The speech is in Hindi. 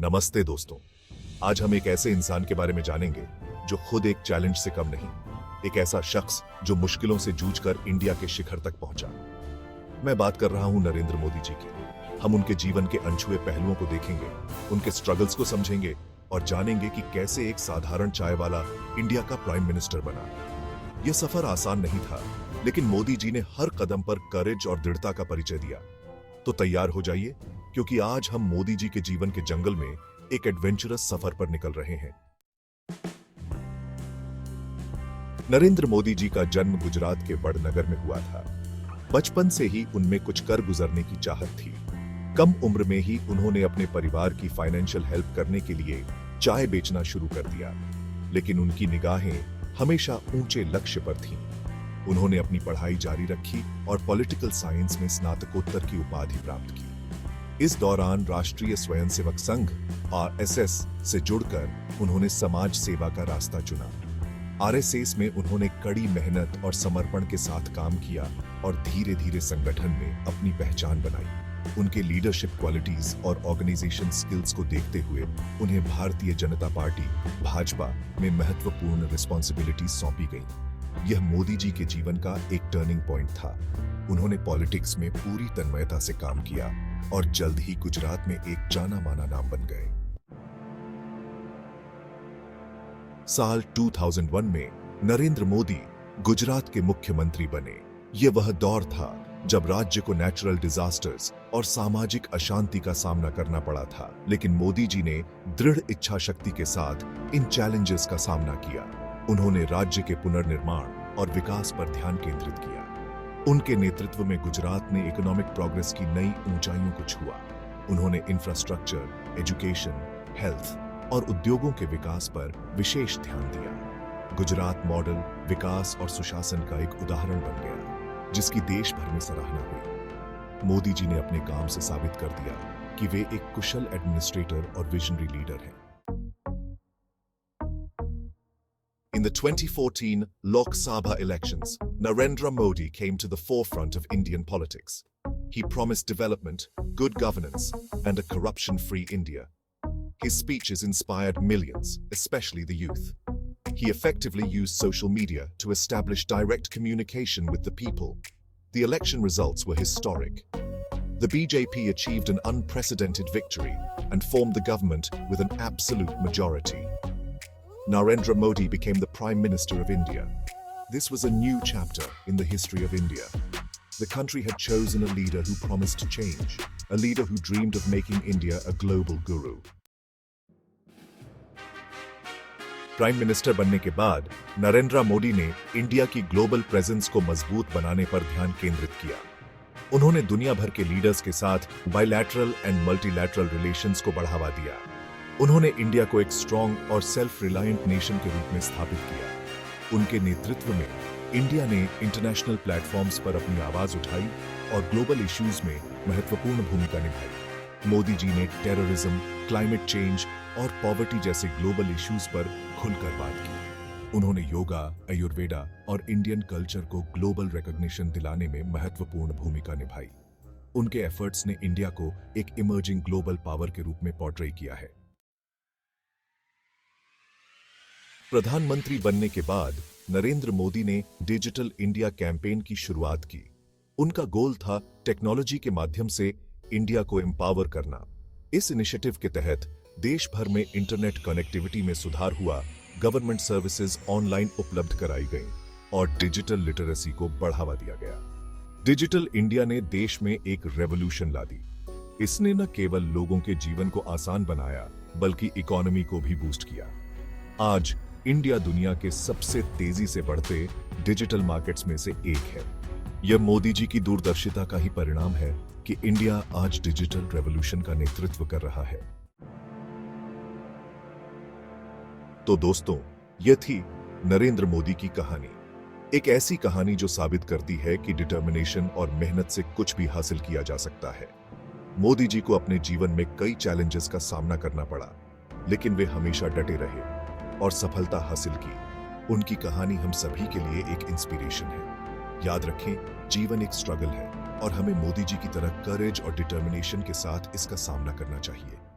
नमस्ते दोस्तों। आज हम एक ऐसे इंसान के बारे में जानेंगे जो खुद एक चैलेंज से कम नहीं, एक ऐसा शख्स जो मुश्किलों से जूझकर इंडिया के शिखर तक पहुंचा। मैं बात कर रहा हूं नरेंद्र मोदी जी की। हम उनके जीवन के अनछुए पहलुओं को देखेंगे, उनके स्ट्रगल्स को समझेंगे और जानेंगे कि कैसे एक साधारण चाय वाला इंडिया का प्राइम मिनिस्टर बना। यह सफर आसान नहीं था, लेकिन मोदी जी ने हर कदम पर करेज और दृढ़ता का परिचय दिया। तो तैयार हो जाइए, क्योंकि आज हम मोदी जी के जीवन के जंगल में एक एडवेंचरस सफर पर निकल रहे हैं। नरेंद्र मोदी जी का जन्म गुजरात के वडनगर में हुआ था। बचपन से ही उनमें कुछ कर गुजरने की चाहत थी। कम उम्र में ही उन्होंने अपने परिवार की फाइनेंशियल हेल्प करने के लिए चाय बेचना शुरू कर दिया, लेकिन उनकी निगाहें हमेशा ऊंचे लक्ष्य पर थीं। उन्होंने अपनी पढ़ाई जारी रखी और पॉलिटिकल साइंस में स्नातकोत्तर की उपाधि प्राप्त की। इस दौरान राष्ट्रीय स्वयंसेवक संघ (आरएसएस) से जुड़कर उन्होंने समाज सेवा का रास्ता चुना। आरएसएस में उन्होंने कड़ी मेहनत और समर्पण के साथ काम किया और धीरे धीरे संगठन में अपनी पहचान बनाई। उनके लीडरशिप क्वालिटीज और ऑर्गेनाइजेशन स्किल्स को देखते हुए उन्हें भारतीय जनता पार्टी (भाजपा) में महत्वपूर्ण रिस्पॉन्सिबिलिटीज सौंपी गईं। यह मोदी जी के जीवन का एक टर्निंग पॉइंट था। उन्होंने पॉलिटिक्स में पूरी तन्मयता से काम किया और जल्द ही गुजरात में एक जाना माना नाम बन गए। साल 2001 में नरेंद्र मोदी गुजरात के मुख्यमंत्री बने। यह वह दौर था जब राज्य को नेचुरल डिजास्टर्स और सामाजिक अशांति का सामना करना पड़ा था, लेकिन मोदी जी ने दृढ़ इच्छा शक्ति के साथ इन चैलेंजेस का सामना किया। उन्होंने राज्य के पुनर्निर्माण और विकास पर ध्यान केंद्रित किया। उनके नेतृत्व में गुजरात ने इकोनॉमिक प्रोग्रेस की नई ऊंचाइयों को छुआ। उन्होंने इंफ्रास्ट्रक्चर, एजुकेशन, हेल्थ और उद्योगों के विकास पर विशेष ध्यान दिया। गुजरात मॉडल विकास और सुशासन का एक उदाहरण बन गया, जिसकी देश भर में सराहना हुई। मोदी जी ने अपने काम से साबित कर दिया कि वे एक कुशल एडमिनिस्ट्रेटर और विजनरी लीडर हैं। In the 2014 Lok Sabha elections, Narendra Modi came to the forefront of Indian politics. He promised development, good governance, and a corruption-free India. His speeches inspired millions, especially the youth. He effectively used social media to establish direct communication with the people. The election results were historic. The BJP achieved an unprecedented victory and formed the government with an absolute majority. Narendra Modi became the Prime Minister of India. This was a new chapter in the history of India. The country had chosen a leader who promised change, a leader who dreamed of making India a global guru. Prime minister बनने के बाद नरेंद्र मोदी ने इंडिया की ग्लोबल प्रेजेंस को मजबूत बनाने पर ध्यान केंद्रित किया। उन्होंने दुनिया भर के लीडर्स के साथ बायलैटरल एंड मल्टीलैटरल रिलेशंस को बढ़ावा दिया। उन्होंने इंडिया को एक स्ट्रॉन्ग और सेल्फ रिलायंट नेशन के रूप में स्थापित किया। उनके नेतृत्व में इंडिया ने इंटरनेशनल प्लेटफॉर्म्स पर अपनी आवाज उठाई और ग्लोबल इश्यूज में महत्वपूर्ण भूमिका निभाई। मोदी जी ने टेररिज्म, क्लाइमेट चेंज और पॉवर्टी जैसे ग्लोबल इश्यूज पर खुलकर बात की। उन्होंने योगा, आयुर्वेदा और इंडियन कल्चर को ग्लोबल रिकॉग्निशन दिलाने में महत्वपूर्ण भूमिका निभाई। उनके एफर्ट्स ने इंडिया को एक इमर्जिंग ग्लोबल पावर के रूप में पोर्ट्रे किया है। प्रधानमंत्री बनने के बाद नरेंद्र मोदी ने डिजिटल इंडिया कैंपेन की शुरुआत की। उनका गोल था टेक्नोलॉजी के माध्यम से इंडिया को एम्पावर करना। इस इनिशिएटिव के तहत देश भर में इंटरनेट कनेक्टिविटी में सुधार हुआ, गवर्नमेंट सर्विसेज ऑनलाइन उपलब्ध कराई गईं और डिजिटल लिटरेसी को बढ़ावा दिया गया। डिजिटल इंडिया ने देश में एक रेवोल्यूशन ला दी। इसने न केवल लोगों के जीवन को आसान बनाया, बल्कि इकोनॉमी को भी बूस्ट किया। आज इंडिया दुनिया के सबसे तेजी से बढ़ते डिजिटल मार्केट्स में से एक है। यह मोदी जी की दूरदर्शिता का ही परिणाम है कि इंडिया आज डिजिटल रेवोल्यूशन का नेतृत्व कर रहा है। तो दोस्तों, यह थी नरेंद्र मोदी की कहानी। एक ऐसी कहानी जो साबित करती है कि डिटर्मिनेशन और मेहनत से कुछ भी हासिल किया जा सकता है। मोदी जी को अपने जीवन में कई चैलेंजेस का सामना करना पड़ा, लेकिन वे हमेशा डटे रहे और सफलता हासिल की। उनकी कहानी हम सभी के लिए एक इंस्पिरेशन है। याद रखें, जीवन एक स्ट्रगल है और हमें मोदी जी की तरह करेज और डिटर्मिनेशन के साथ इसका सामना करना चाहिए।